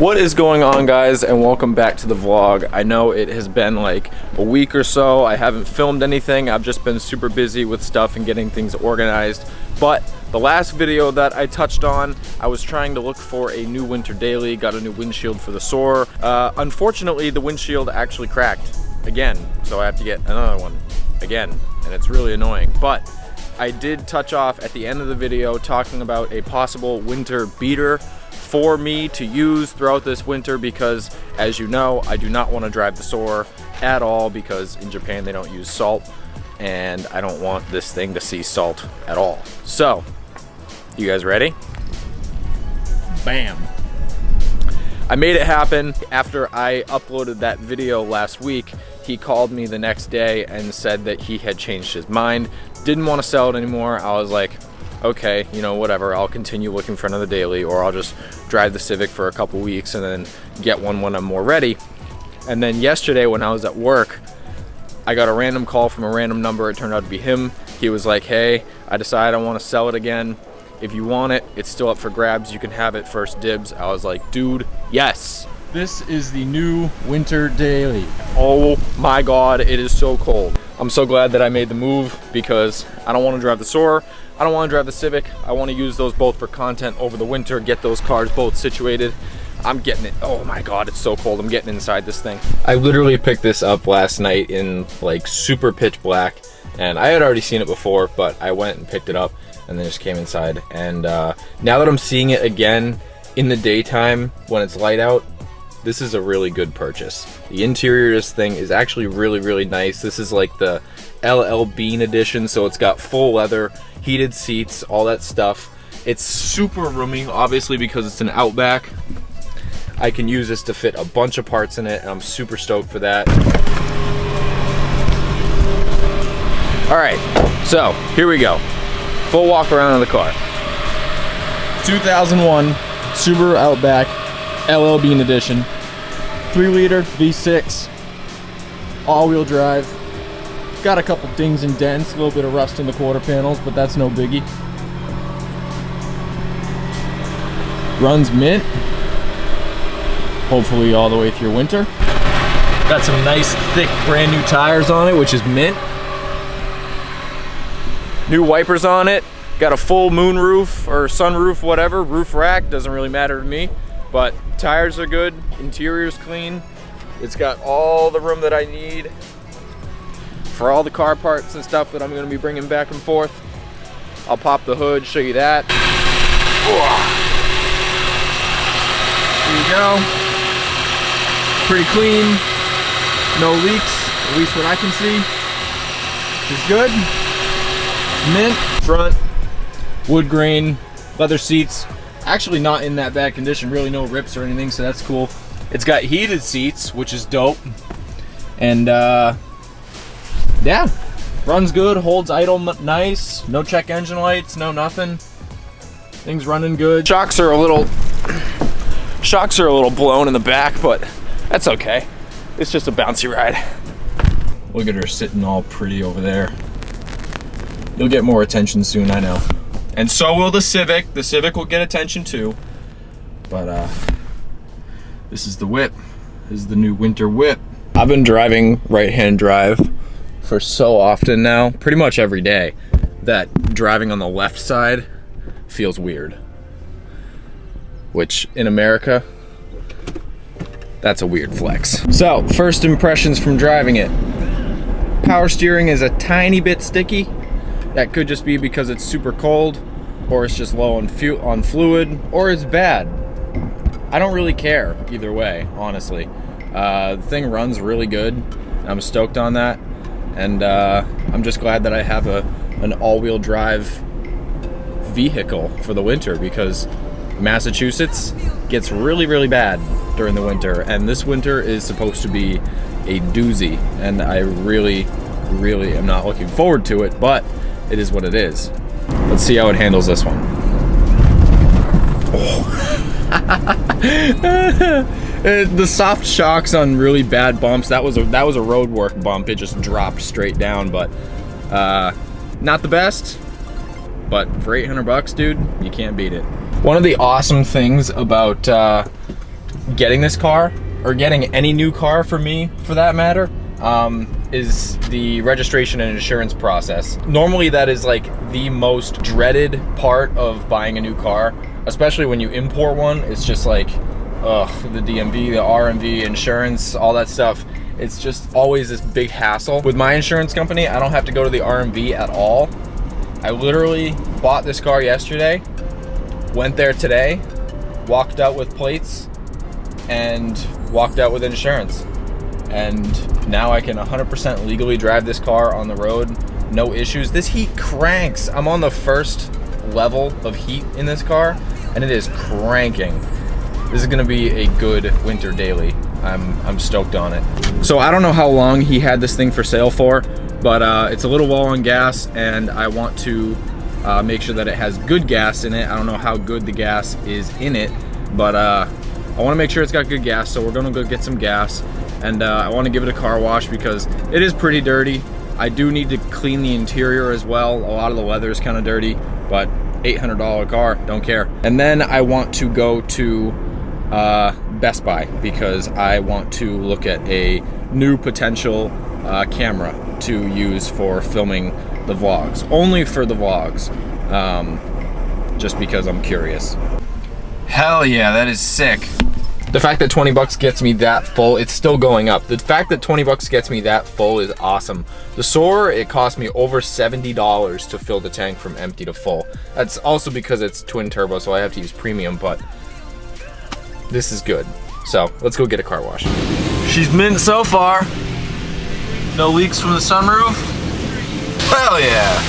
What is going on, guys, and welcome back to the vlog. I know it has been like a week or so. I haven't filmed anything. I've just been super busy with stuff and getting things organized. But the last video that I touched on, I was trying to look for a new winter daily, got a new windshield for the Soarer. Unfortunately, the windshield actually cracked again, so I have to get another one again, and it's really annoying. But I did touch off at the end of the video talking about a possible winter beater for me to use throughout this winter, because as you know, I do not want to drive the Soarer at all, because in Japan they don't use salt, and I don't want this thing to see salt at all. So, you guys ready? Bam! I made it happen. After I uploaded that video last week, he called me the next day and said that he had changed his mind, didn't want to sell it anymore. I was like, okay, you know, whatever, I'll continue looking for another daily, or I'll just drive the Civic for a couple weeks and then get one when I'm more ready. And then yesterday when I was at work, I got a random call from a random number. It turned out to be him. He was like, hey, I decided I want to sell it again. If you want it, it's still up for grabs. You can have it first dibs. I was like, dude, yes. This is the new winter daily. Oh my God, it is so cold. I'm so glad that I made the move, because I don't want to drive the Soarer. I don't want to drive the Civic. I want to use those both for content over the winter, get those cars both situated. I'm getting it. Oh my God, it's so cold. I'm getting inside this thing. I literally picked this up last night in like super pitch black, and I had already seen it before, but I went and picked it up and then just came inside. And now that I'm seeing it again in the daytime when it's light out, this is a really good purchase. The interior of this thing is actually really nice. This is like the LL Bean edition, so it's got full leather, heated seats, all that stuff. It's super roomy, obviously, because it's an Outback. I can use this to fit a bunch of parts in it, and I'm super stoked for that. All right, so here we go. Full walk around of the car. 2001 Subaru Outback LL Bean edition, 3-liter V6, all-wheel drive. Got a couple dings and dents, a little bit of rust in the quarter panels, but that's no biggie. Runs mint, hopefully all the way through winter. Got some nice thick brand new tires on it, which is mint. New wipers on it. Got a full moon roof or sunroof, whatever, roof rack, doesn't really matter to me. But tires are good, interior's clean. It's got all the room that I need for all the car parts and stuff that I'm gonna be bringing back and forth. I'll pop the hood, show you that. There you go. Pretty clean, no leaks, at least what I can see, which is good. Mint, front, wood grain, leather seats. Actually not in that bad condition, really no rips or anything, so that's cool. It's got heated seats, which is dope. And yeah, runs good, holds idle nice, no check engine lights, no nothing. Things running good. Shocks are a little blown in the back, but that's okay. It's just a bouncy ride. Look at her sitting all pretty over there. You'll get more attention soon, I know. And so will the Civic. The Civic will get attention too. But this is the whip. This is the new winter whip. I've been driving right-hand drive for so often now, pretty much every day, that driving on the left side feels weird. Which in America, that's a weird flex. So, first impressions from driving it. Power steering is a tiny bit sticky. That could just be because it's super cold, or it's just low on fluid, or it's bad. I don't really care either way, honestly. The thing runs really good. I'm stoked on that, and I'm just glad that I have an all-wheel drive vehicle for the winter, because Massachusetts gets really bad during the winter, and this winter is supposed to be a doozy, and I really am not looking forward to it, but it is what it is. Let's see how it handles this one. Oh. The soft shocks on really bad bumps, that was a road work bump. It just dropped straight down, but not the best, but for $800 bucks, dude, you can't beat it. One of the awesome things about getting this car, or getting any new car for me, for that matter, is the registration and insurance process. Normally that is like the most dreaded part of buying a new car, especially when you import one. It's just like, ugh, the DMV, the RMV, insurance, all that stuff. It's just always this big hassle. With my insurance company, I don't have to go to the RMV at all. I literally bought this car yesterday, went there today, walked out with plates, and walked out with insurance. And now I can 100% legally drive this car on the road, no issues. This heat cranks. I'm on the first level of heat in this car, and it is cranking. This is gonna be a good winter daily. I'm stoked on it. So I don't know how long he had this thing for sale for, but it's a little low on gas, and I want to make sure that it has good gas in it. I don't know how good the gas is in it, but I want to make sure it's got good gas, so we're gonna go get some gas, and I want to give it a car wash because it is pretty dirty. I do need to clean the interior as well. A lot of the leather is kind of dirty, but $800 car, don't care. And then I want to go to Best Buy because I want to look at a new potential camera to use for filming the vlogs, only for the vlogs, just because I'm curious. Hell yeah, that is sick. The fact that 20 bucks gets me that full, it's still going up. The fact that 20 bucks gets me that full is awesome. The Soarer, it cost me over $70 to fill the tank from empty to full. That's also because it's twin turbo, so I have to use premium, but this is good. So let's go get a car wash. She's mint so far. No leaks from the sunroof. Hell yeah.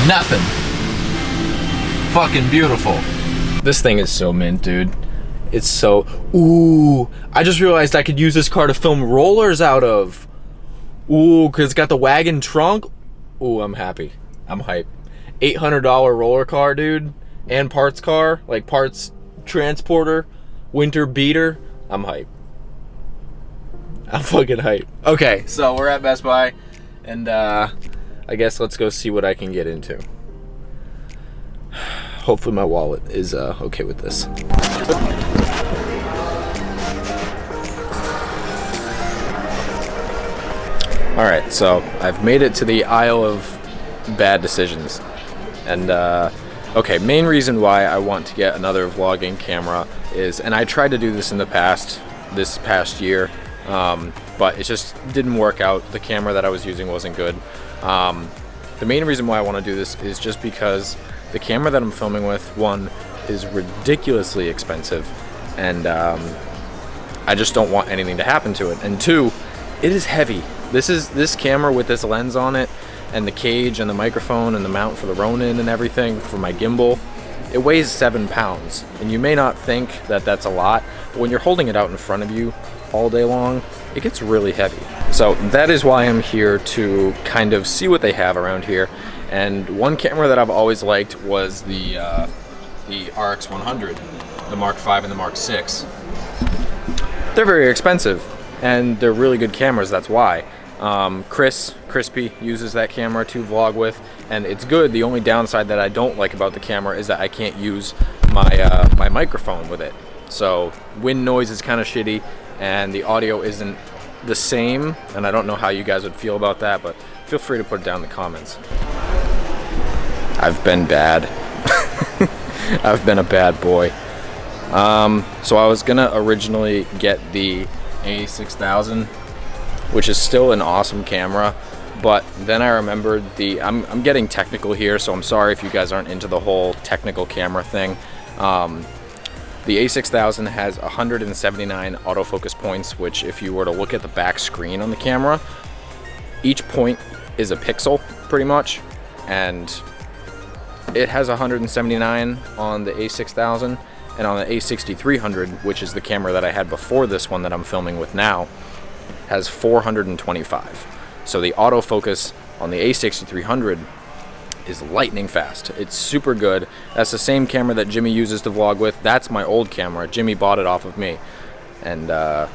Nothing. Fucking beautiful. This thing is so mint, dude. It's so, ooh, I just realized I could use this car to film rollers out of. Ooh, cause it's got the wagon trunk. Ooh, I'm happy. I'm hyped. $800 roller car, dude. And parts car, like parts transporter, winter beater. I'm hyped. I'm fucking hyped. Okay, so we're at Best Buy, and I guess let's go see what I can get into. Hopefully my wallet is okay with this. All right, so I've made it to the aisle of bad decisions, and okay, main reason why I want to get another vlogging camera is, and I tried to do this in the past, this past year, but it just didn't work out. The camera that I was using wasn't good. The main reason why I want to do this is just because the camera that I'm filming with, one, is ridiculously expensive, and I just don't want anything to happen to it. And two, it is heavy. This camera with this lens on it, and the cage and the microphone and the mount for the Ronin and everything for my gimbal, it weighs 7 pounds. And you may not think that that's a lot, but when you're holding it out in front of you all day long, it gets really heavy. So that is why I'm here, to kind of see what they have around here. And one camera that I've always liked was the RX100, the Mark V and the Mark VI. They're very expensive, and they're really good cameras, that's why. Crispy uses that camera to vlog with, and it's good. The only downside that I don't like about the camera is that I can't use my my microphone with it. So wind noise is kind of shitty, and the audio isn't the same, and I don't know how you guys would feel about that, but feel free to put it down in the comments. I've been bad. I've been a bad boy. So I was gonna originally get the A6000, which is still an awesome camera, but then I remembered I'm getting technical here, so I'm sorry if you guys aren't into the whole technical camera thing. The A6000 has 179 autofocus points, which if you were to look at the back screen on the camera, each point is a pixel pretty much, and it has 179 on the A6000, and on the A6300, which is the camera that I had before this one that I'm filming with now, has 425. So the autofocus on the A6300 is lightning fast. It's super good. That's the same camera that Jimmy uses to vlog with. That's my old camera. Jimmy bought it off of me, and I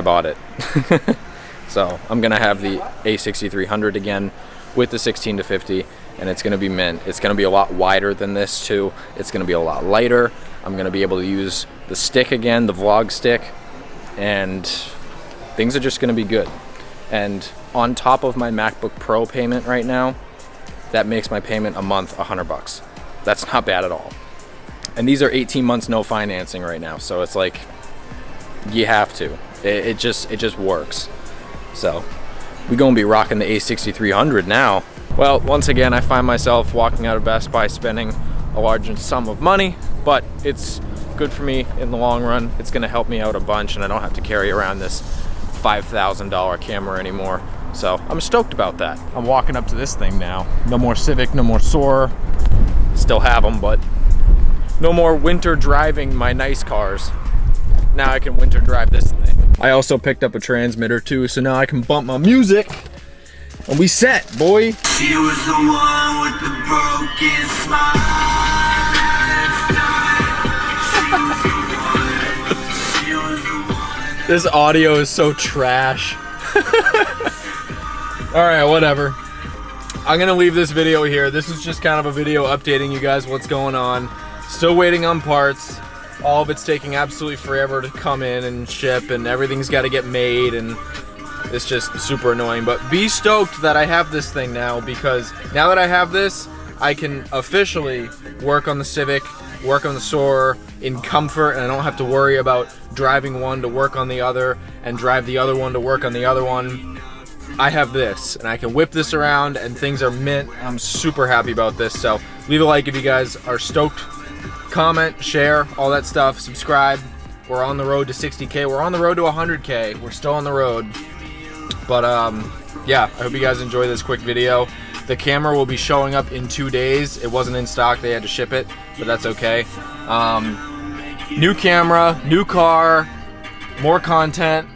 bought it. So I'm gonna have the A6300 again with the 16-50, and it's gonna be mint. It's gonna be a lot wider than this too. It's gonna be a lot lighter. I'm gonna be able to use the stick again, the vlog stick, and things are just gonna be good. And on top of my MacBook Pro payment right now, that makes my payment a month $100. That's not bad at all. And these are 18 months no financing right now, so it's like, you have to. It just works. So we're gonna be rocking the A6300 now. Well, once again, I find myself walking out of Best Buy spending a large sum of money, but it's good for me in the long run. It's gonna help me out a bunch, and I don't have to carry around this $5,000 camera anymore. So I'm stoked about that. I'm walking up to this thing now. No more Civic, no more Soarer. Still have them, but no more winter driving my nice cars. Now I can winter drive this thing. I also picked up a transmitter too, so now I can bump my music. And we set, boy. She was the one with the broken smile. This audio is so trash. Alright, whatever. I'm gonna leave this video here. This is just kind of a video updating you guys what's going on. Still waiting on parts. All of it's taking absolutely forever to come in and ship, and everything's got to get made, and it's just super annoying. But be stoked that I have this thing now, because now that I have this, I can officially work on the Civic, work on the Soarer in comfort, and I don't have to worry about driving one to work on the other and drive the other one to work on the other one. I have this, and I can whip this around, and things are mint. I'm super happy about this, so leave a like if you guys are stoked. Comment, share, all that stuff, subscribe. We're on the road to 60K. We're on the road to 100K. We're still on the road. But yeah, I hope you guys enjoy this quick video. The camera will be showing up in 2 days. It wasn't in stock, they had to ship it, but that's okay. New camera, new car, more content.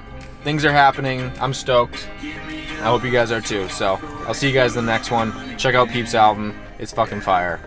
Things are happening. I'm stoked. I hope you guys are too. So I'll see you guys in the next one. Check out Peep's album. It's fucking fire.